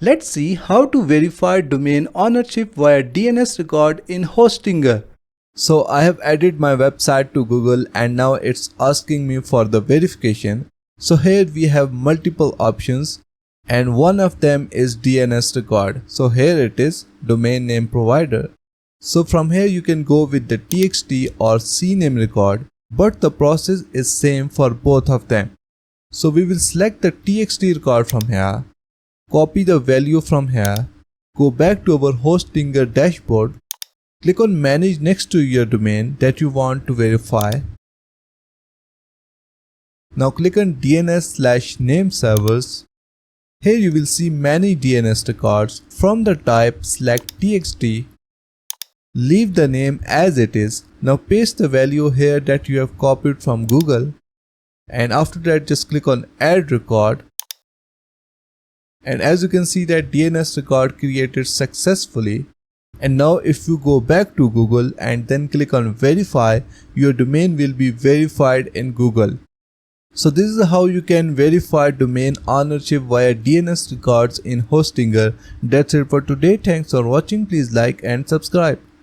Let's see how to verify domain ownership via DNS record in Hostinger. So I have added my website to Google and now it's asking me for the verification. So here we have multiple options and one of them is DNS record. So here it is, domain name provider. So from here you can go with the TXT or CNAME record, but the process is same for both of them. So we will select the TXT record from here, copy the value from here, go back to our Hostinger dashboard, click on manage next to your domain that you want to verify. Now click on DNS/name servers. Here you will see many DNS records. From the type select TXT. Leave the name as it is. Now paste the value here that you have copied from Google. And after that just click on add record. And as you can see that DNS record created successfully. And now if you go back to Google and then click on verify, your domain will be verified in Google. So this is how you can verify domain ownership via DNS records in Hostinger. That's it for today. Thanks for watching. Please like and subscribe.